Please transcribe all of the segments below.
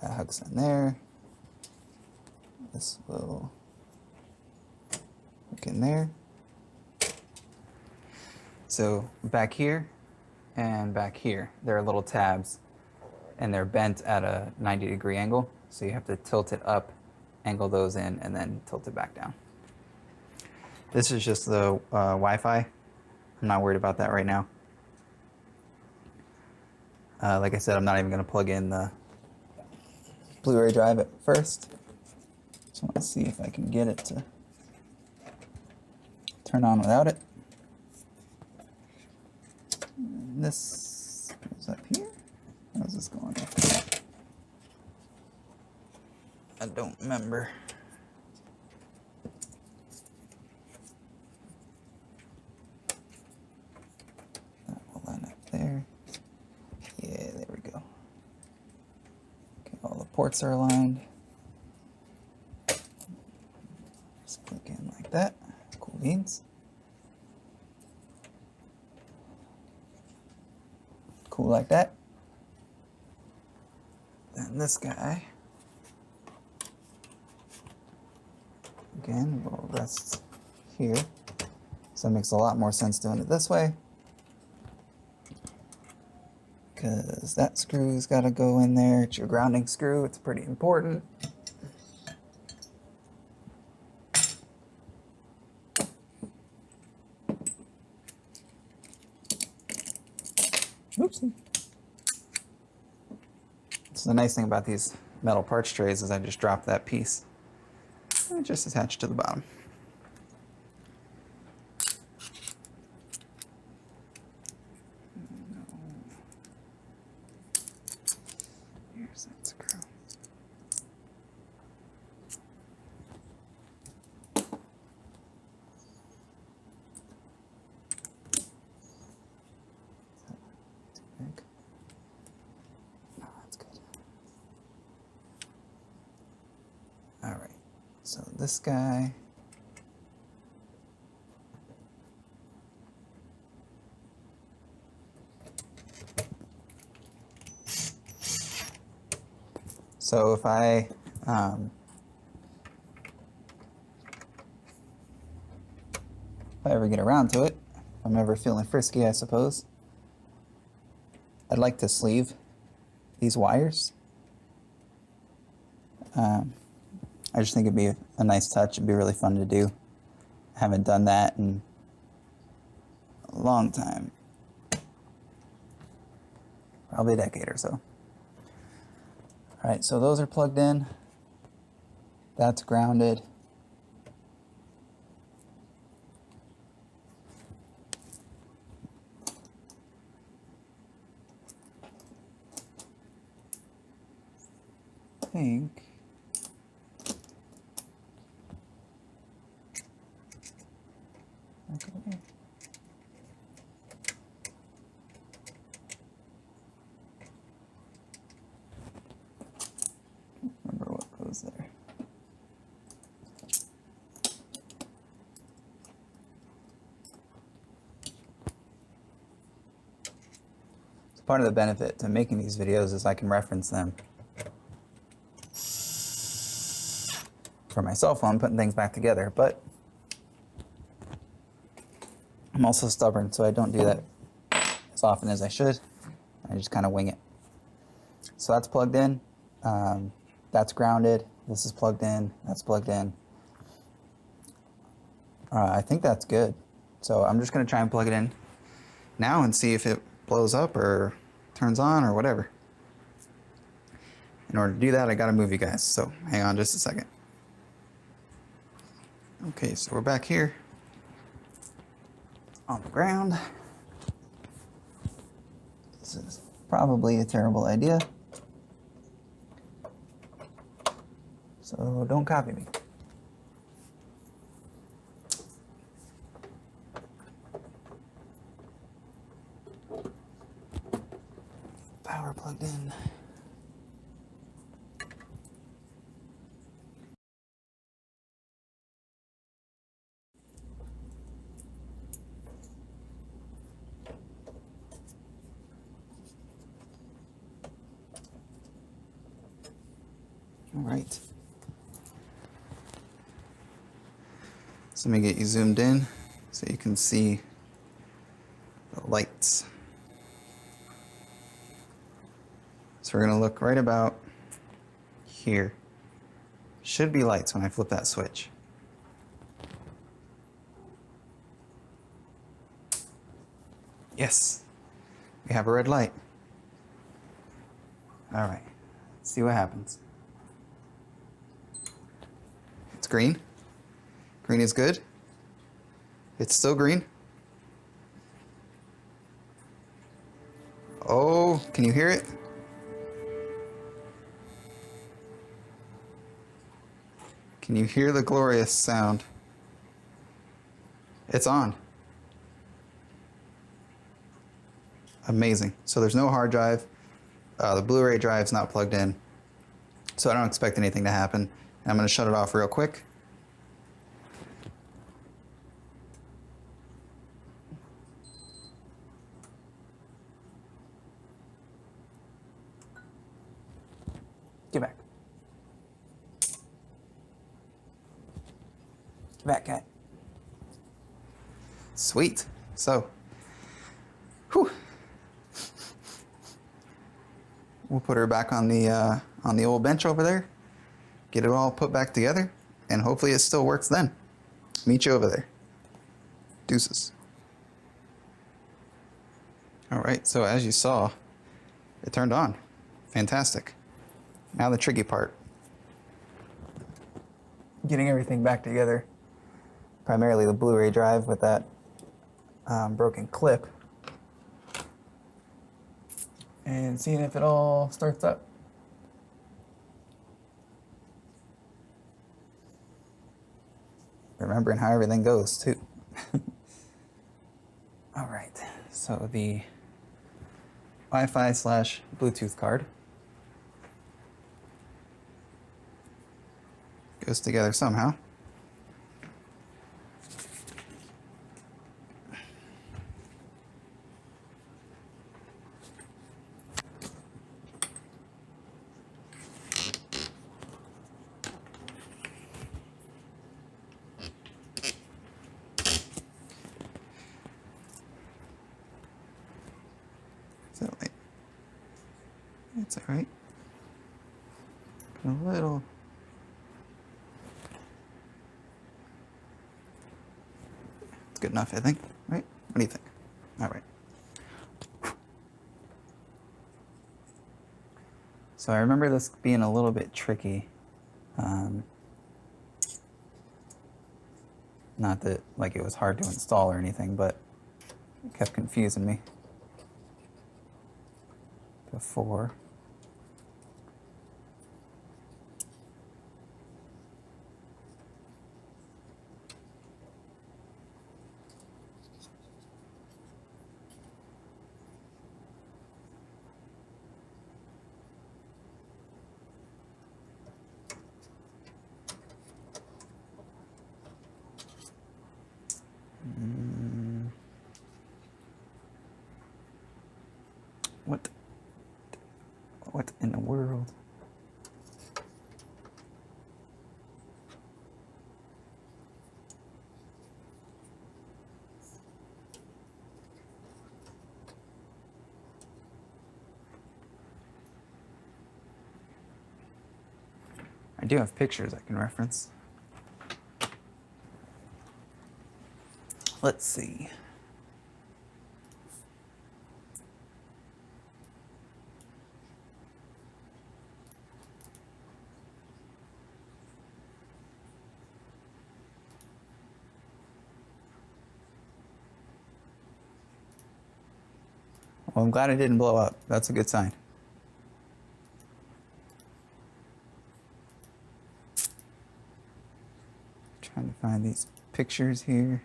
That hooks in there. This will hook in there. So back here and back here, there are little tabs, and they're bent at a 90-degree angle. So you have to tilt it up, angle those in, and then tilt it back down. This is just the Wi-Fi. I'm not worried about that right now. Like I said, I'm not even going to plug in the Blu-ray drive at first. Just want to see if I can get it to turn on without it. And this goes up here. How's this going? I don't remember. That will line up there. Yeah, there we go. Okay, all the ports are aligned. Just click in like that. Cool beans. Cool like that. Then this guy, again, will rest here. So it makes a lot more sense doing it this way, because that screw's got to go in there. It's your grounding screw. It's pretty important. Oopsie. So the nice thing about these metal parts trays is I just drop that piece and it just attached to the bottom. Here's that screw. Alright, so this guy, so if I ever get around to it, if I'm ever feeling frisky, I suppose, I'd like to sleeve these wires. I just think it'd be a nice touch. It'd be really fun to do. I haven't done that in a long time. Probably a decade or so. Alright, so those are plugged in. That's grounded. I think okay. Remember what goes there. So part of the benefit to making these videos is I can reference them for my cell phone, putting things back together, but I'm also stubborn, so I don't do that as often as I should. I just kind of wing it. So that's plugged in. That's grounded. This is plugged in. That's plugged in. I think that's good. So I'm just going to try and plug it in now and see if it blows up or turns on or whatever. In order to do that, I got to move you guys. So hang on just a second. Okay, so we're back here on the ground. This is probably a terrible idea, so don't copy me. Power plugged in. All right. So let me get you zoomed in so you can see the lights. So we're going to look right about here. Should be lights when I flip that switch. Yes, we have a red light. All right, let's see what happens. It's green. Green is good. It's still green. Oh, can you hear it? Can you hear the glorious sound? It's on. Amazing. So there's no hard drive. The Blu-ray drive's not plugged in. So I don't expect anything to happen. And I'm going to shut it off real quick. Get back. Get back, cat. Sweet. So, whew. We'll put her back on the old bench over there. Get it all put back together, and hopefully it still works then. Meet you over there. Deuces. All right. So as you saw, it turned on. Fantastic. Now the tricky part. Getting everything back together. Primarily the Blu-ray drive with that broken clip. And seeing if it all starts up. Remembering how everything goes too. All right, so the Wi-Fi / Bluetooth card goes together somehow. It's all right. A little. It's good enough, I think. Right? What do you think? All right. So I remember this being a little bit tricky. Not that like it was hard to install or anything, but it kept confusing me before. What in the world? I do have pictures I can reference. Let's see. Well, I'm glad it didn't blow up. That's a good sign. Trying to find these pictures here.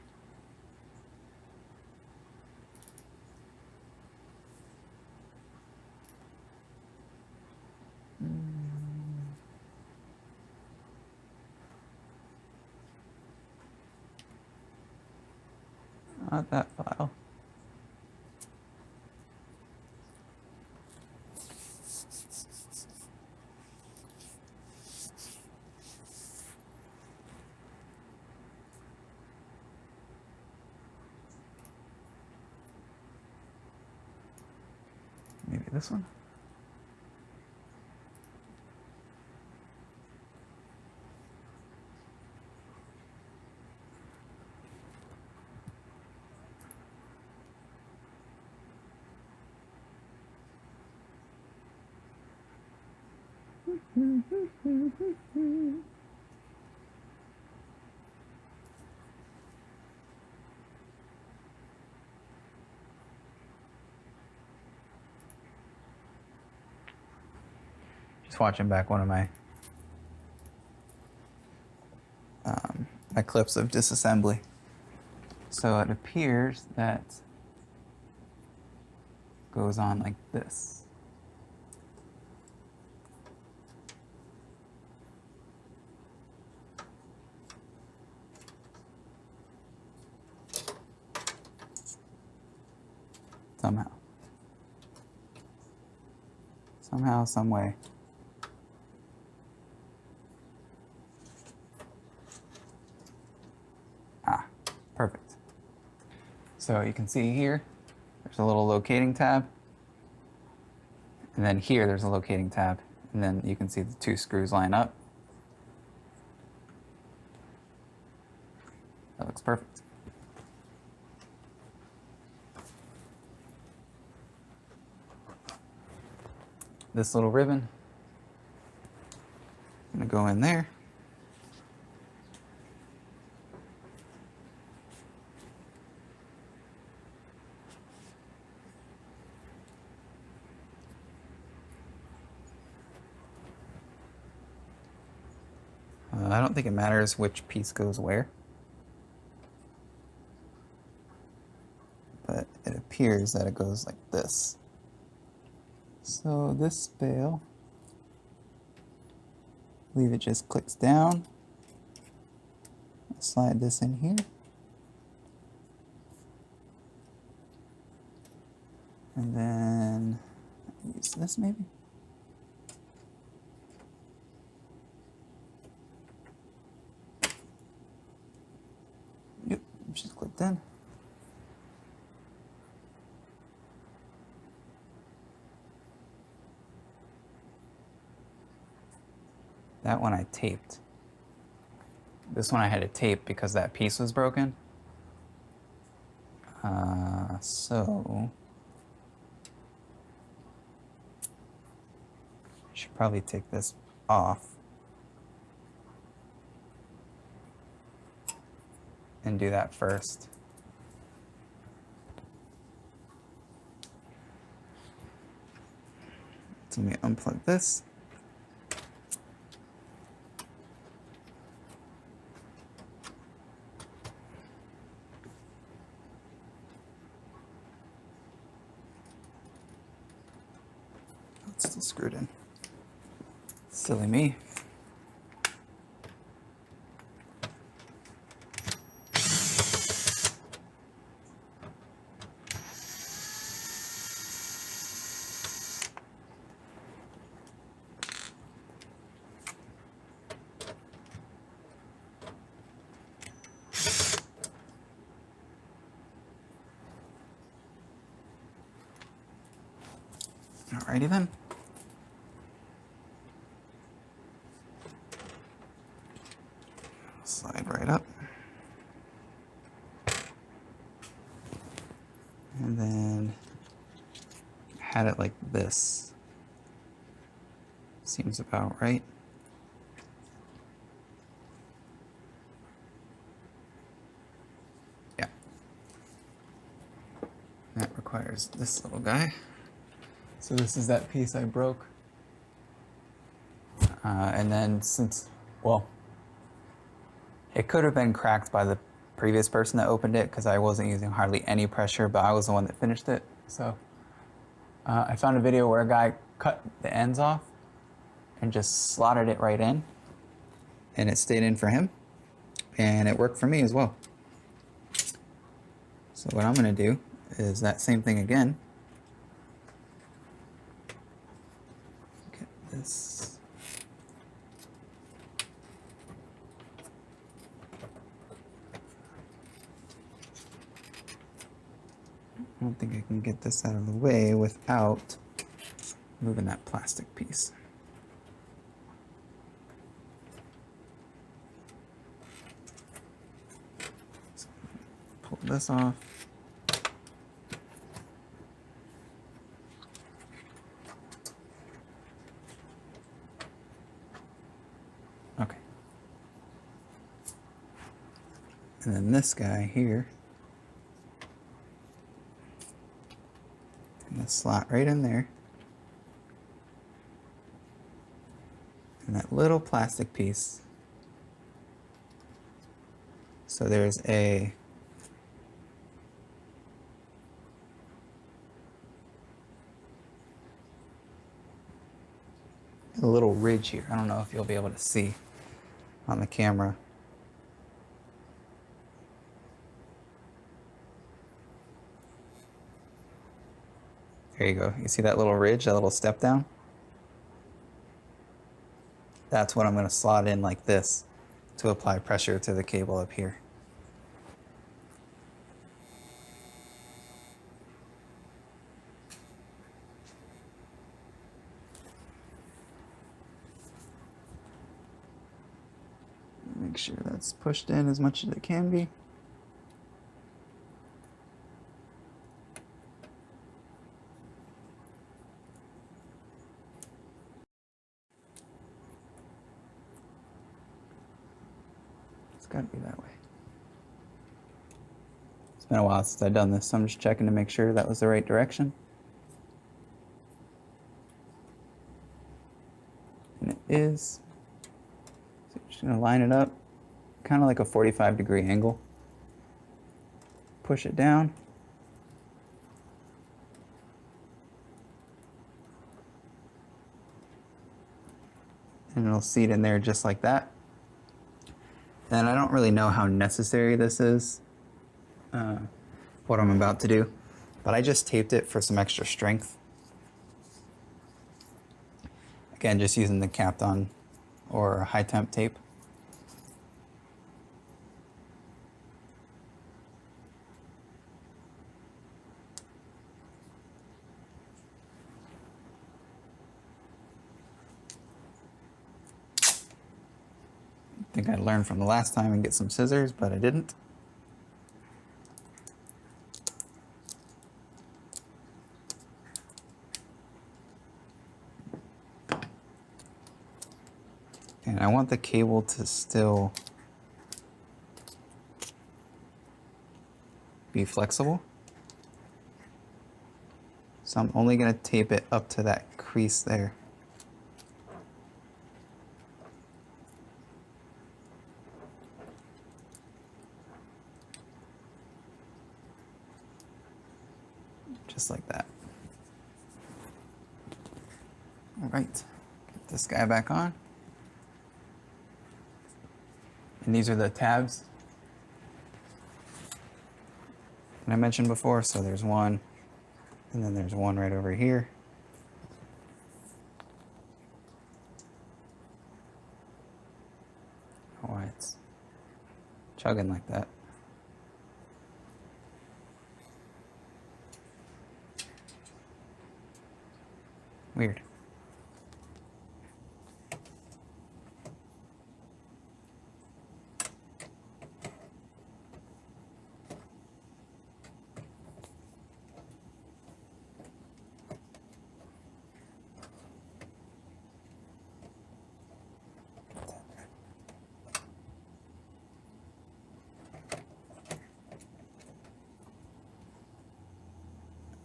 Not that file. Maybe this one. Just watching back one of my my clips of disassembly. So it appears that goes on like this. Somehow, some way. Ah, perfect. So you can see here, there's a little locating tab. And then here, there's a locating tab. And then you can see the two screws line up. That looks perfect. This little ribbon, I'm gonna go in there. I don't think it matters which piece goes where, but it appears that it goes like this. So this bail, I believe it just clicks down. I'll slide this in here. And then use this maybe. Yep, just clicked in. That one I taped. This one I had to tape because that piece was broken. So I should probably take this off and do that first. So let me unplug this. It's still screwed in. Silly me. Alrighty then. Slide right up. And then had it like this. Seems about right. Yeah. That requires this little guy. So this is that piece I broke. And then since, well, it could have been cracked by the previous person that opened it because I wasn't using hardly any pressure, but I was the one that finished it. So I found a video where a guy cut the ends off and just slotted it right in, and it stayed in for him, and it worked for me as well. So what I'm gonna do is that same thing again. Get this. I don't think I can get this out of the way without moving that plastic piece. So pull this off. Okay. And then this guy here, and the slot right in there. And that little plastic piece. So there's a little ridge here. I don't know if you'll be able to see on the camera. There you go. You see that little ridge, that little step down? That's what I'm going to slot in like this to apply pressure to the cable up here. Make sure that's pushed in as much as it can be. It's got to be that way. It's been a while since I've done this, so I'm just checking to make sure that was the right direction. And it is. So you're just going to line it up, kind of like a 45-degree angle. Push it down. And it'll seat in there just like that. And I don't really know how necessary this is, what I'm about to do, but I just taped it for some extra strength. Again, just using the Kapton or high temp tape. I think I'd learn from the last time and get some scissors, but I didn't. And I want the cable to still be flexible. So I'm only going to tape it up to that crease there. Just like that. All right, get this guy back on. And these are the tabs that I mentioned before. So there's one, and then there's one right over here. Oh, why it's chugging like that. Weird.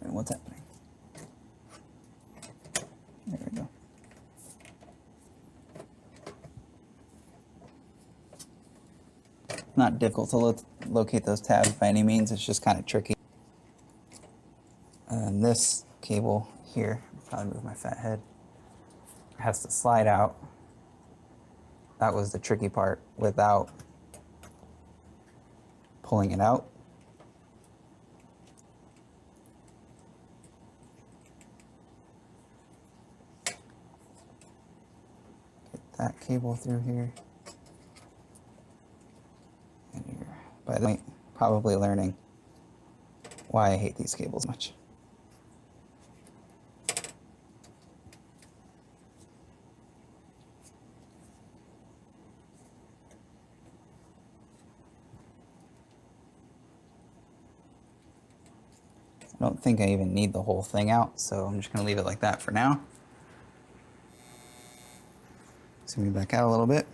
And what's happening? There we go. Not difficult to locate those tabs by any means, it's just kind of tricky. And this cable here, I'll probably move my fat head, has to slide out. That was the tricky part without pulling it out. Get that cable through here. And you're, by the way, probably learning why I hate these cables much. don't think I even need the whole thing out, so I'm just going to leave it like that for now. Zoom me back out a little bit.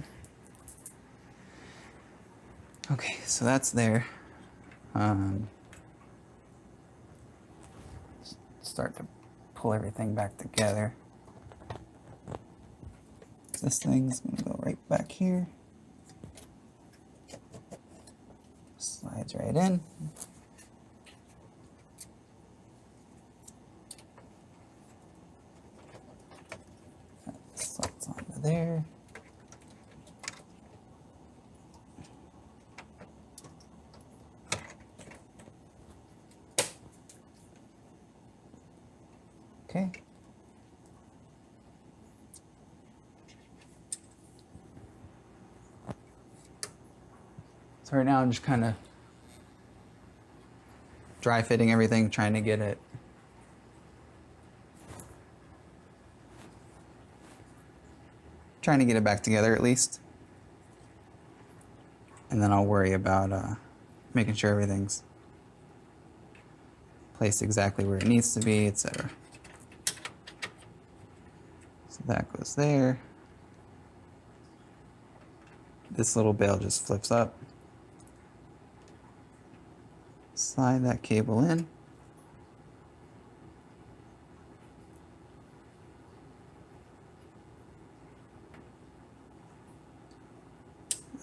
Okay, so that's there. Start to pull everything back together. This thing's going to go right back here. Slides right in. That slides onto there. Okay. So right now I'm just kind of dry fitting everything, trying to get it back together at least. And then I'll worry about making sure everything's placed exactly where it needs to be, etc. So that goes there. This little bail just flips up. Slide that cable in.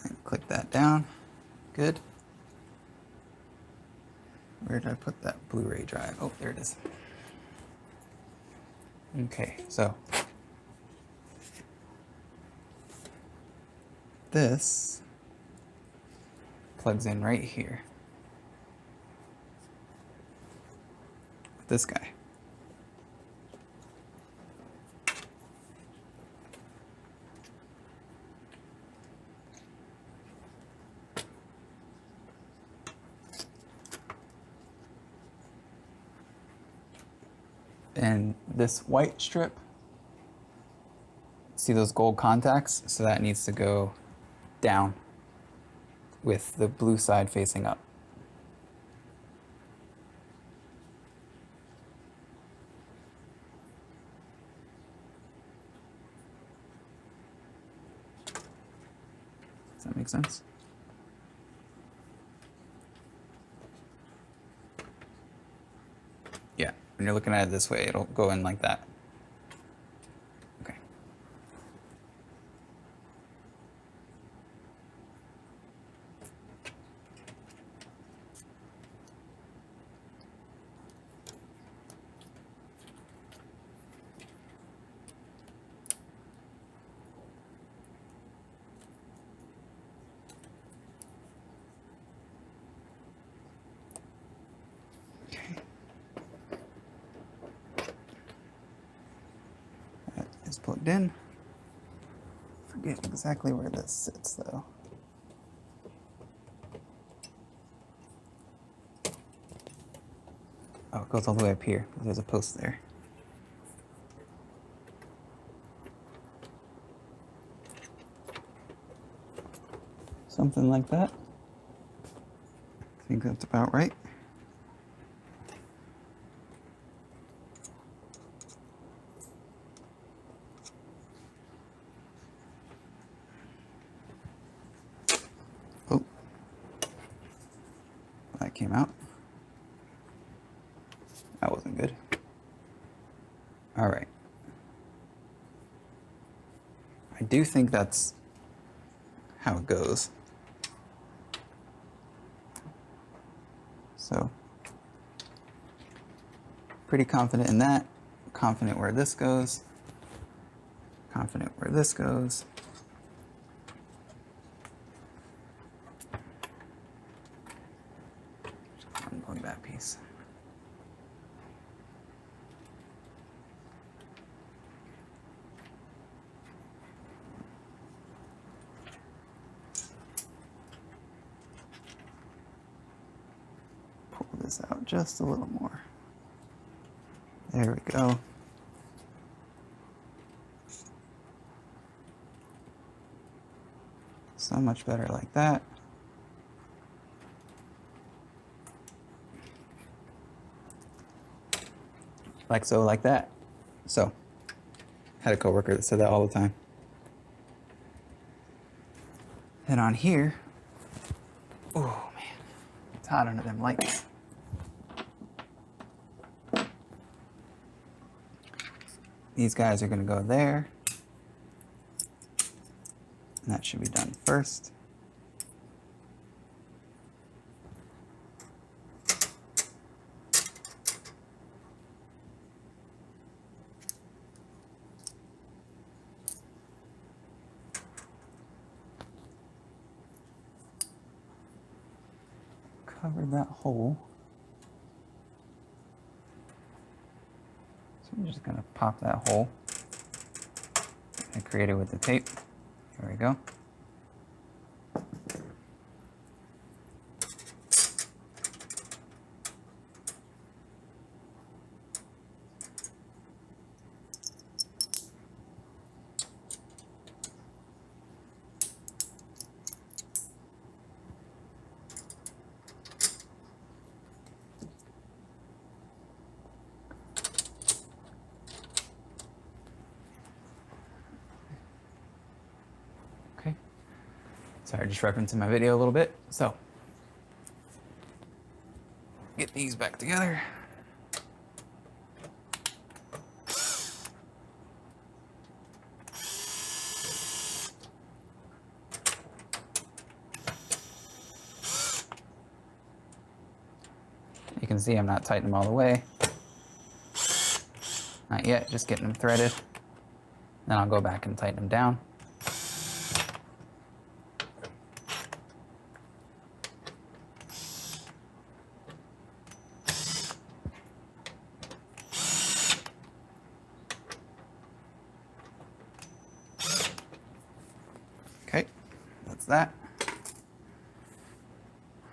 And click that down. Good. Where did I put that Blu-ray drive? Oh, there it is. Okay, so this plugs in right here. This guy. And this white strip, see those gold contacts? So that needs to go down with the blue side facing up. Does that make sense? Yeah, when you're looking at it this way, it'll go in like that. Okay. Is plugged in. Forget exactly where this sits though. Oh, it goes all the way up here. There's a post there. Something like that. I think that's about right. Oh, that came out. That wasn't good. All right. I do think that's how it goes. So, pretty confident in that. Confident where this goes. Confident where this goes. Unplug that piece. Pull this out just a little more. There we go. So much better like that. like so, like that. So, had a coworker that said that all the time. And on here, oh man, it's hot under them lights. These guys are gonna go there. And that should be done first. Covered that hole. So I'm just gonna pop that hole I created with the tape. There we go. Okay. Sorry, just referencing my video a little bit. So, get these back together. You can see I'm not tightening them all the way. Not yet, just getting them threaded. Then I'll go back and tighten them down. Okay, that's that.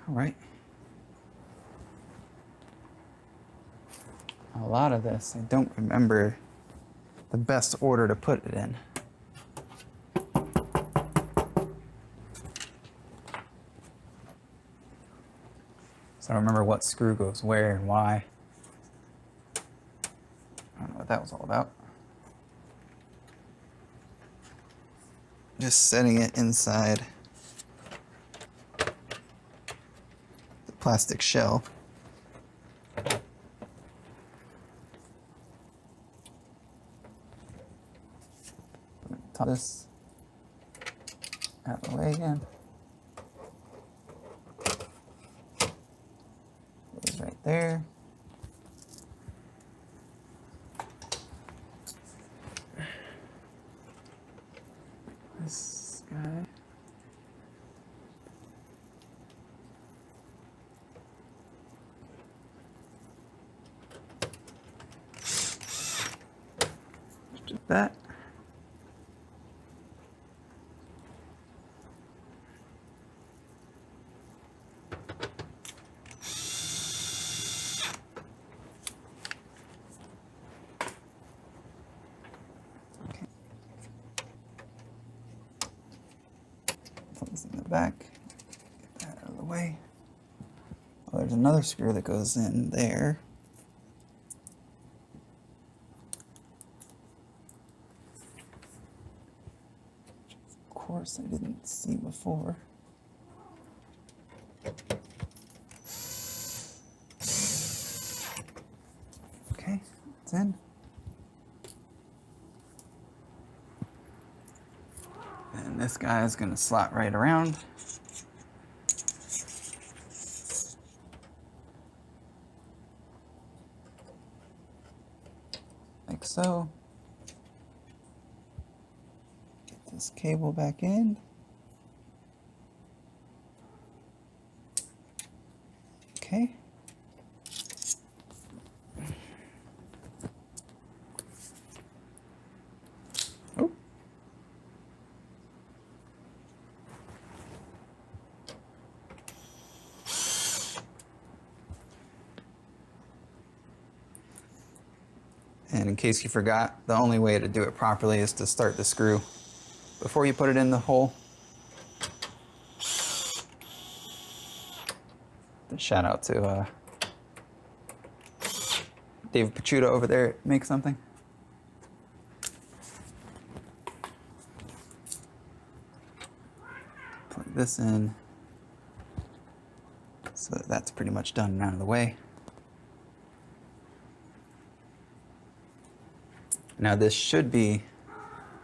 All right. A lot of this, I don't remember the best order to put it in. So I don't remember what screw goes where and why. I don't know what that was all about. Just setting it inside the plastic shell. Top this out of the way again. Goes right there. This guy. Just that. Put this in the back, get that out of the way. Oh, there's another screw that goes in there. Of course, I didn't see before. Okay, it's in. And this guy is going to slot right around. Like so. Get this cable back in. Okay. Oh. And in case you forgot, the only way to do it properly is to start the screw before you put it in the hole. Shout out to Dave Pachuta over there make something? Plug this in. So that's pretty much done and out of the way. Now this should be,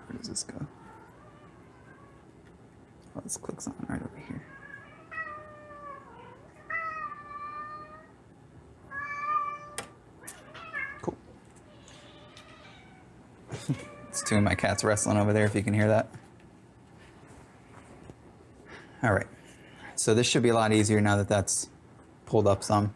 where does this go? Oh, this clicks on right over here. Cool. It's two of my cats wrestling over there, if you can hear that. All right, so this should be a lot easier now that that's pulled up some.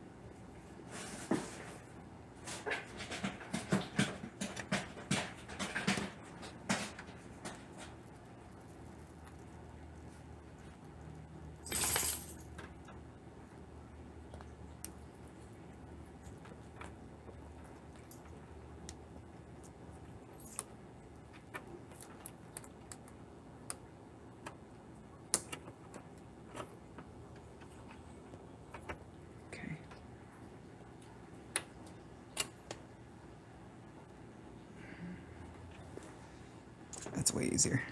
That's way easier.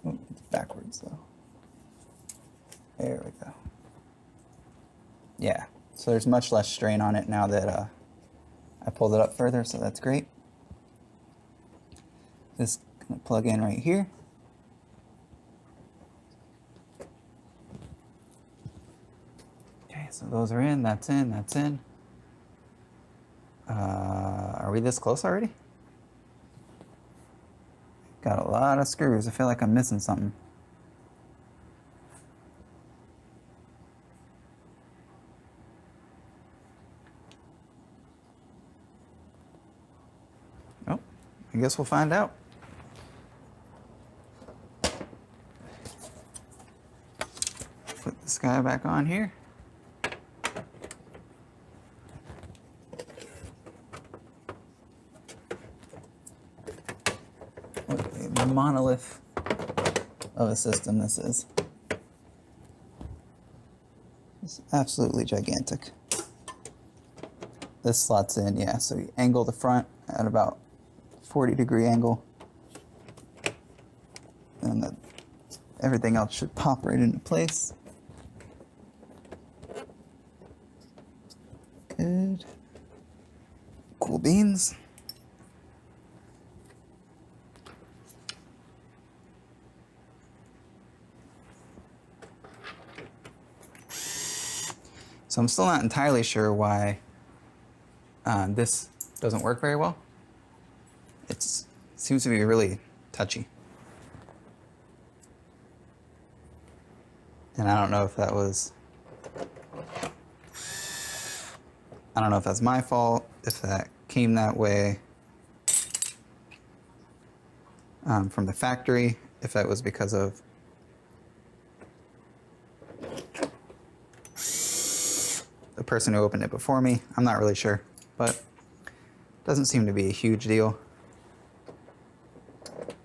Oh, it's backwards though. There we go. Yeah, so there's much less strain on it now that I pulled it up further, so that's great. This is gonna plug in right here. Okay, so those are in, that's in, that's in. Are we this close already? Got a lot of screws. I feel like I'm missing something. Oh, I guess we'll find out. Put this guy back on here. What a monolith of a system this is. It's absolutely gigantic. This slots in, yeah, so you angle the front at about 40-degree angle. And everything else should pop right into place. Good. Cool beans. So I'm still not entirely sure why this doesn't work very well. It seems to be really touchy. And I don't know if that was, I don't know if that's my fault, if that came that way from the factory, if that was because of the person who opened it before me. I'm not really sure, but it doesn't seem to be a huge deal.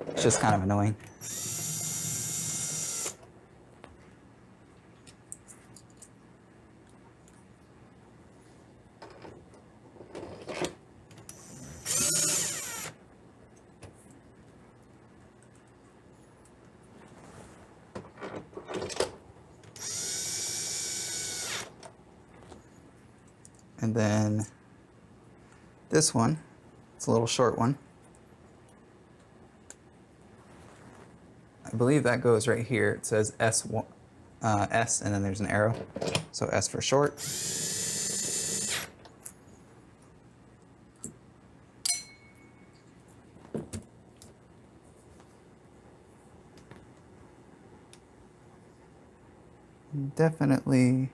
It's just kind of annoying. And then this one, it's a little short one. I believe that goes right here. It says S, S, and then there's an arrow. So S for short. Definitely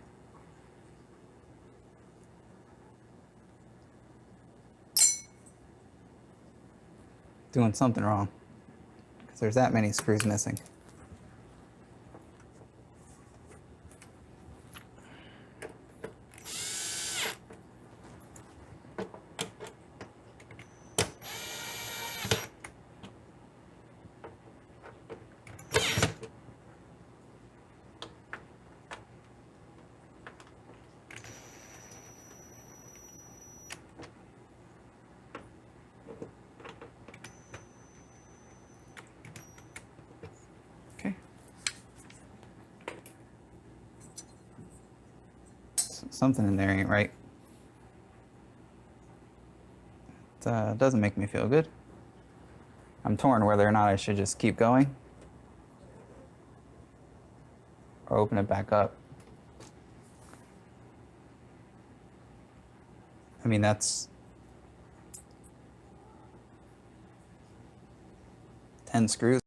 doing something wrong because there's that many screws missing. Something in there ain't right. It doesn't make me feel good. I'm torn whether or not I should just keep going or open it back up. I mean, that's 10 screws.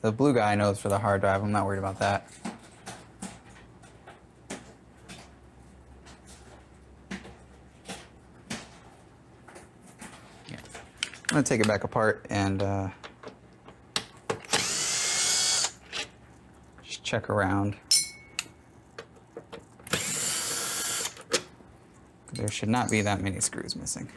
The blue guy knows for the hard drive. I'm not worried about that. Yeah. I'm gonna take it back apart and just check around. There should not be that many screws missing.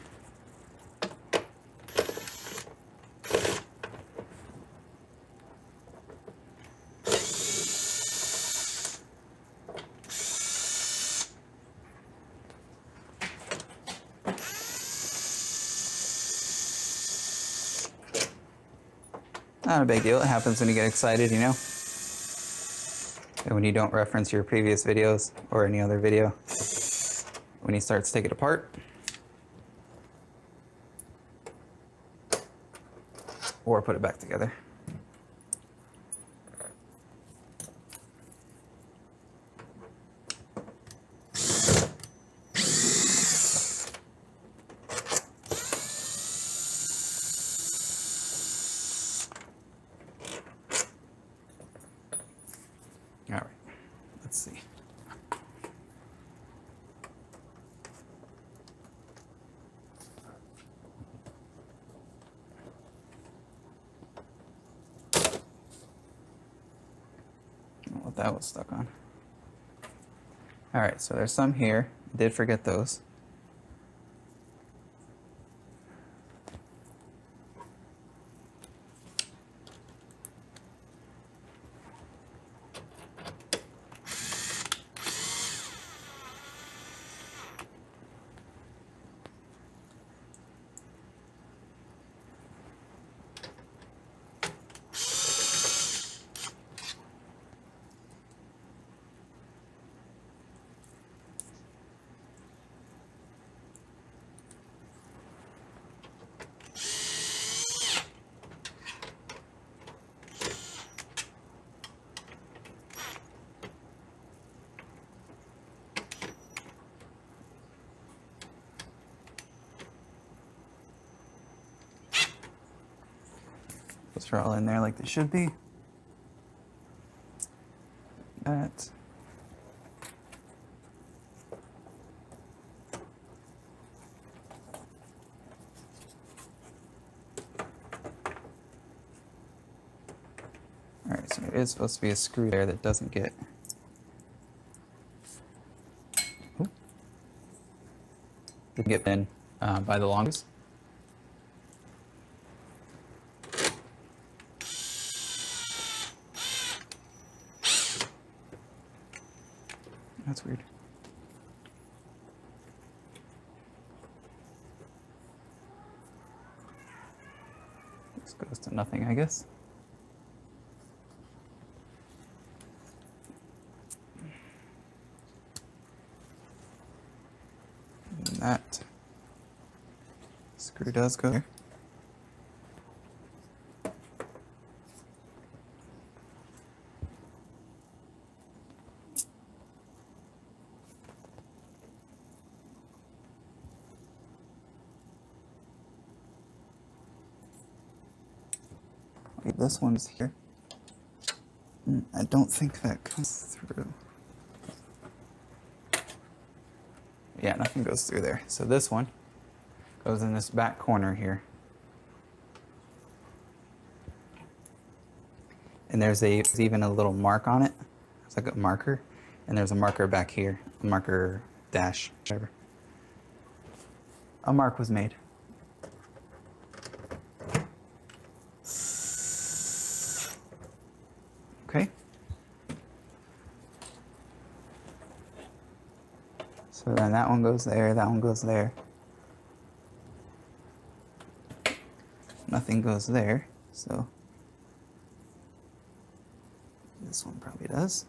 Not a big deal. It happens when you get excited, you know? And when you don't reference your previous videos or any other video. When he starts to take it apart. Or put it back together. All right, let's see. What that was stuck on. All right, so there's some here. Did forget those. Those are all in there like they should be. That. All right, so there is supposed to be a screw there that doesn't get. Didn't get in by the longest. That's weird. This goes to nothing, I guess. And that screw does go there. This one's here. I don't think that comes through. Yeah, nothing goes through there. So this one goes in this back corner here. And there's even a little mark on it. It's like a marker. And there's a marker back here. A marker dash, whatever. A mark was made. Okay. So then that one goes there, that one goes there. Nothing goes there, so this one probably does.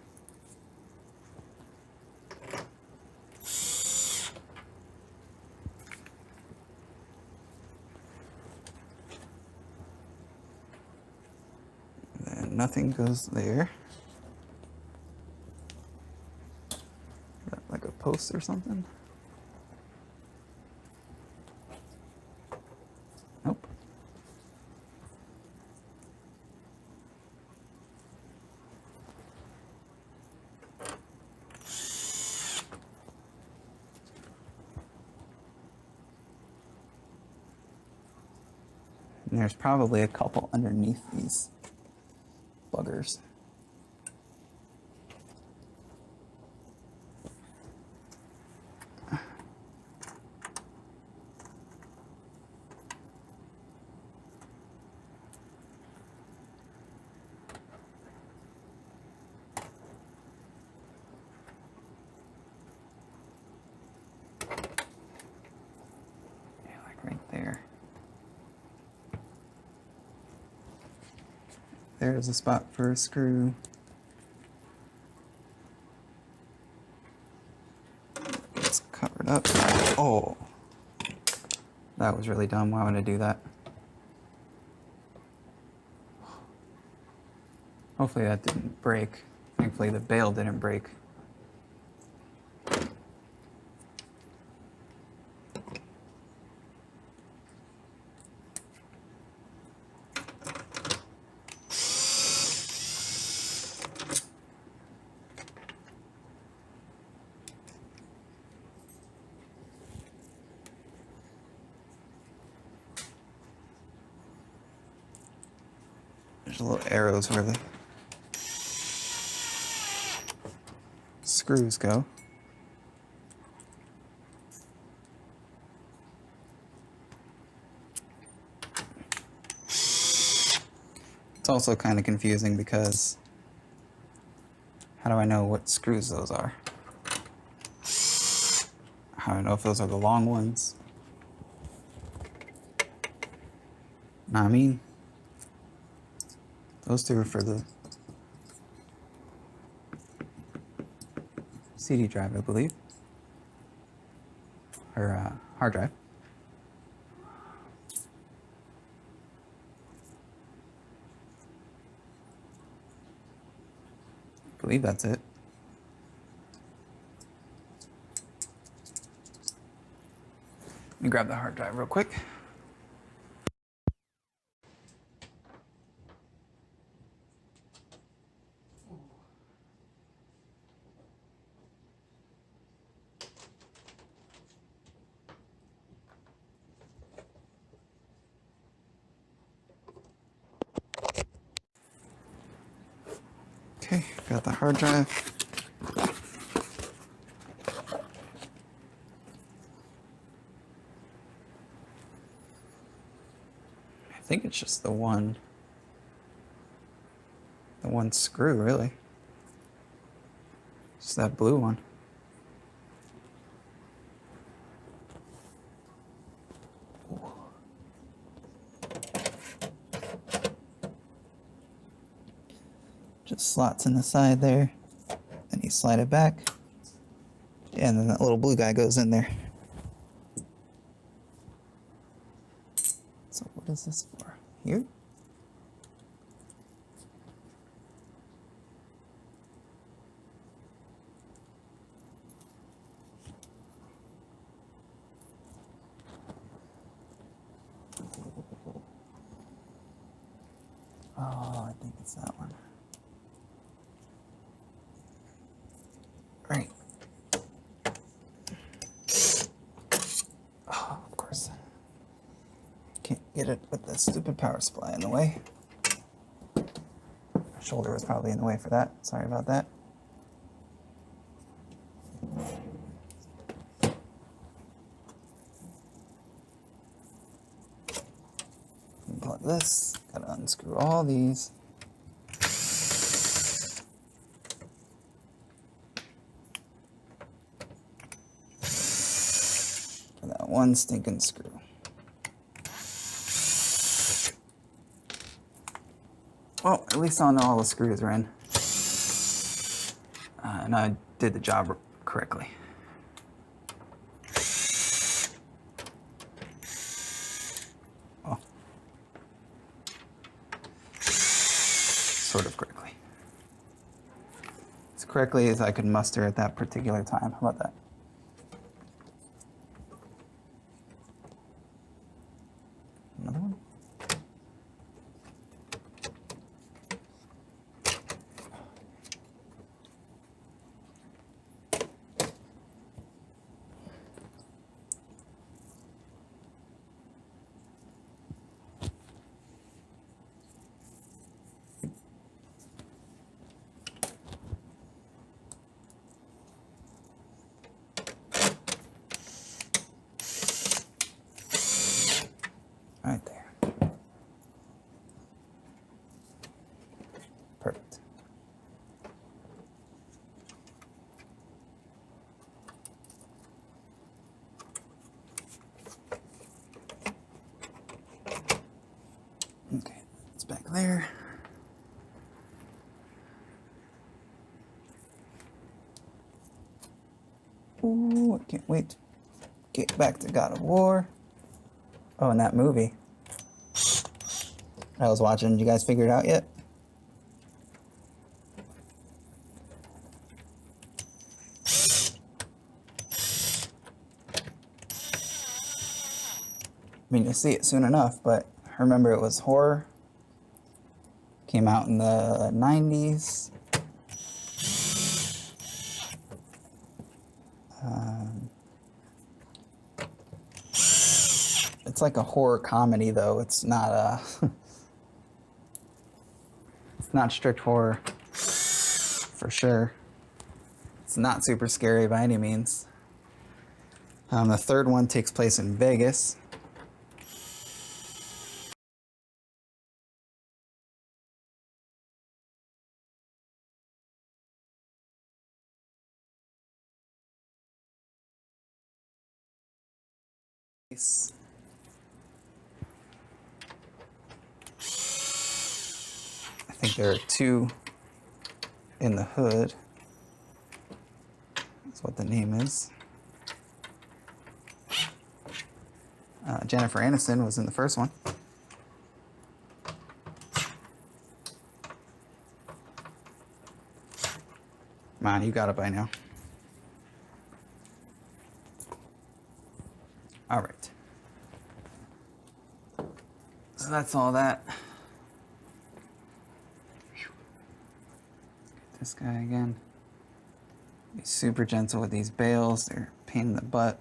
And then nothing goes there. Is that like a post or something? Nope. And there's probably a couple underneath these buggers. Yeah, like right there. There's a spot for a screw. It's covered up. Oh, that was really dumb. Why would I do that? Hopefully that didn't break. Thankfully the bail didn't break. There's little arrows where the screws go. It's also kind of confusing because how do I know what screws those are? How do I know if those are the long ones? Know what I mean? Those two are for the CD drive, I believe, or hard drive. I believe that's it. Let me grab the hard drive real quick. Okay, got the hard drive. I think it's just the one screw, really. Just that blue one. Just slots in the side there. Then you slide it back. And then that little blue guy goes in there. So what is this for? Here? Oh, I think it's that one. Right. Oh, of course. Can't get it with the stupid power supply in the way. My shoulder was probably in the way for that. Sorry about that. Unplug this. Gotta unscrew all these. one stinking screw. Well, at least I'll know all the screws are in. And I did the job correctly. Oh. Sort of correctly. As correctly as I could muster at that particular time. How about that? Another one? Right there. Perfect. Okay, it's back there. Ooh, I can't wait to get back to God of War. Oh, and that movie I was watching, did you guys figure it out yet? I mean, you'll see it soon enough, but I remember it was horror. Came out in the 90s. It's like a horror comedy, though. It's not a... It's not strict horror, for sure. It's not super scary by any means. The third one takes place in Vegas. I think there are two in the hood. That's what the name is. Jennifer Aniston was in the first one. Come on, you got it by now. All right. So that's all that. Get this guy again. Be super gentle with these bales. They're a pain in the butt.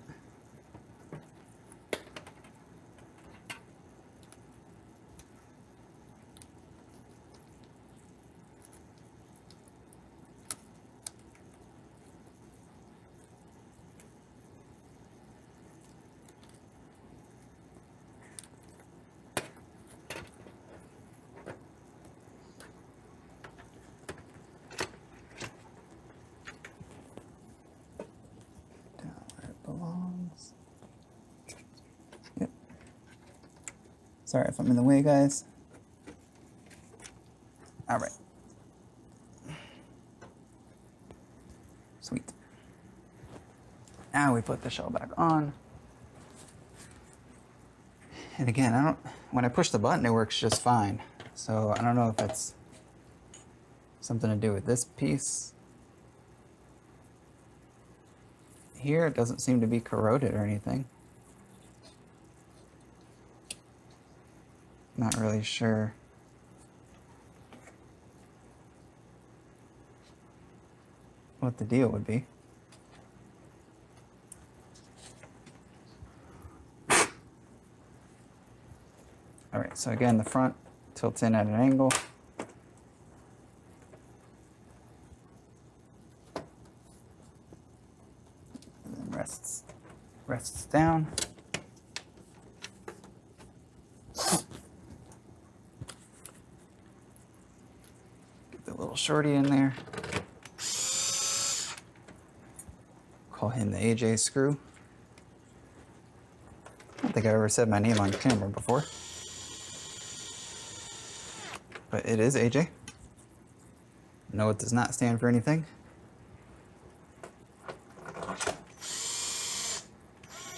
Yep. Sorry if I'm in the way, guys. All right. Sweet. Now we put the shell back on. And again, when I push the button, it works just fine. So I don't know if it's something to do with this piece. Here, it doesn't seem to be corroded or anything. Not really sure. What the deal would be. All right, so again, the front tilts in at an angle. And then rests down. Get the little shorty in there. Call him the AJ screw. think I've ever said my name on camera before. But it is AJ. No, it does not stand for anything.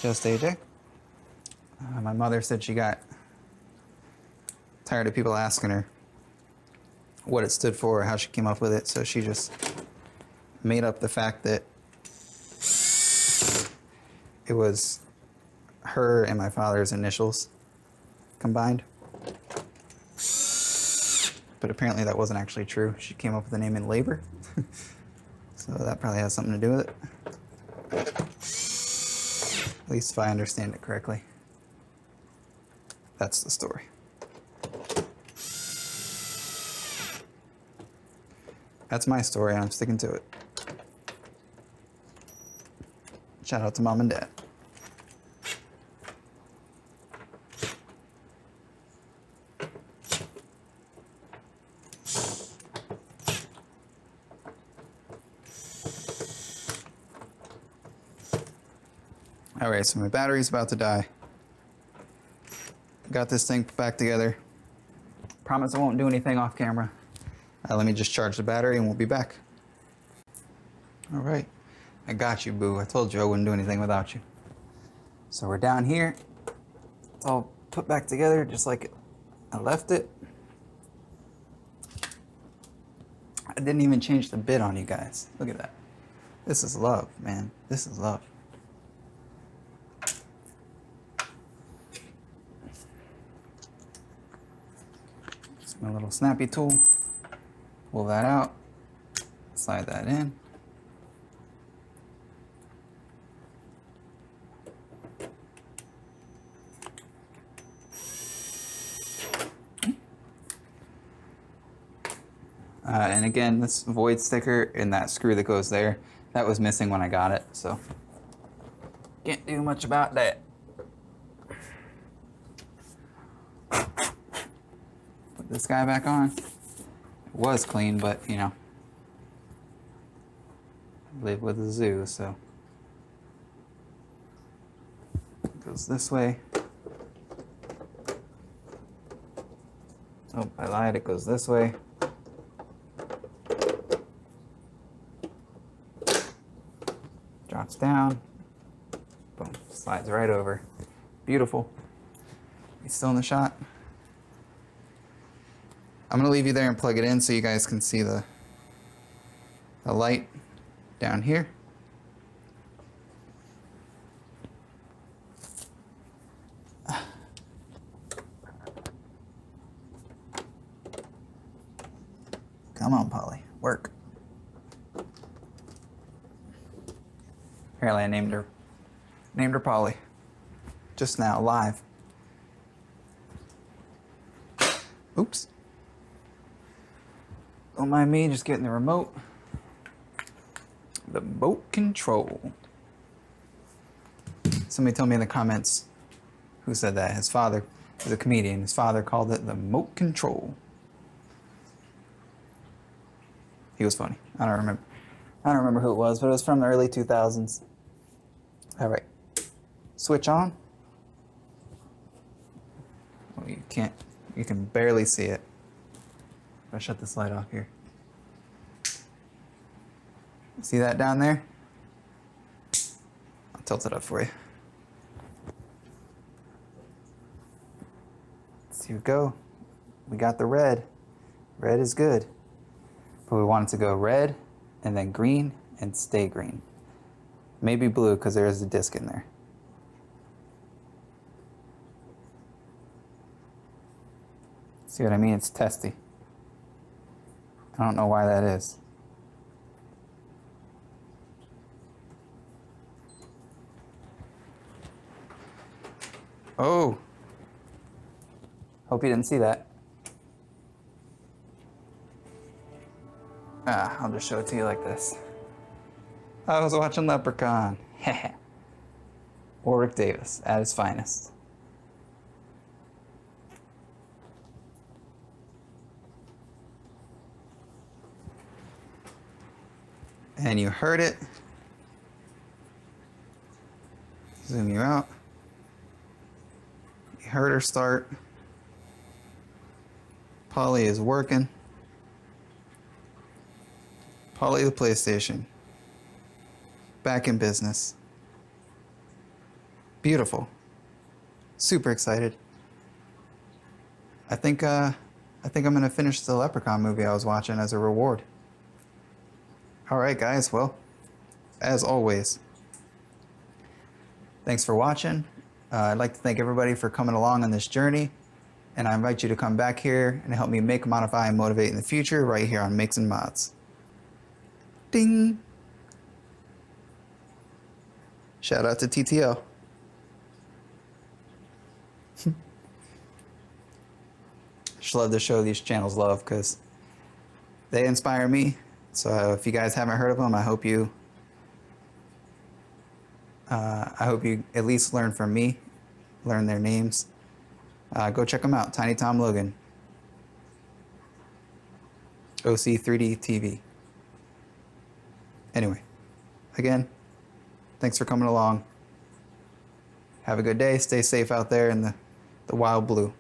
Just AJ. My mother said she got tired of people asking her what it stood for or how she came up with it, so she just made up the fact that it was her and my father's initials combined. But apparently that wasn't actually true. She came up with the name in labor. So that probably has something to do with it. At least if I understand it correctly. That's the story. That's my story and I'm sticking to it. Shout out to Mom and Dad. All right, so my battery's about to die. Got this thing put back together. Promise I won't do anything off camera. Let me just charge the battery and we'll be back. All right, I got you, boo. I told you I wouldn't do anything without you. So we're down here. It's all put back together just like I left it. I didn't even change the bit on you guys. Look at that. This is love, man. This is love. Just my little snappy tool. Pull that out. Slide that in. And again, this void sticker and that screw that goes there, that was missing when I got it, so can't do much about that. Put this guy back on. It was clean, but you know, I live with a zoo, so it goes this way. Oh, I lied, it goes this way. Drops down, boom, slides right over. Beautiful. You still in the shot? I'm gonna leave you there and plug it in so you guys can see the light down here. Come on, Polly, work. Apparently I named her Polly. Just now, live. Oops. Don't mind me, just getting the remote. The remote control. Somebody told me in the comments who said that. His father was a comedian. His father called it the remote control. He was funny. I don't remember who it was, but it was from the early 2000s. All right, switch on. Well, you can barely see it. I'll shut this light off here. See that down there? I'll tilt it up for you. So here we go. We got the red. Red is good. But we want it to go red and then green and stay green. Maybe blue because there is a disc in there. See what I mean? It's testy. I don't know why that is. Oh! Hope you didn't see that. I'll just show it to you like this. I was watching Leprechaun. Warwick Davis at his finest. And you heard it. Zoom you out. heard her start. Polly is working. Polly the PlayStation. Back in business. Beautiful. Super excited. I think I'm gonna finish the Leprechaun movie I was watching as a reward. Alright guys, well, as always, thanks for watching. I'd like to thank everybody for coming along on this journey, and I invite you to come back here and help me make, modify, and motivate in the future right here on Makes and Mods. Ding! Shout out to TTL. Just love to show these channels love because they inspire me. So if you guys haven't heard of them, I hope you at least learn from me, learn their names. Go check them out. Tiny Tom Logan, OC 3D TV. Anyway, again, thanks for coming along. Have a good day. Stay safe out there in the wild blue.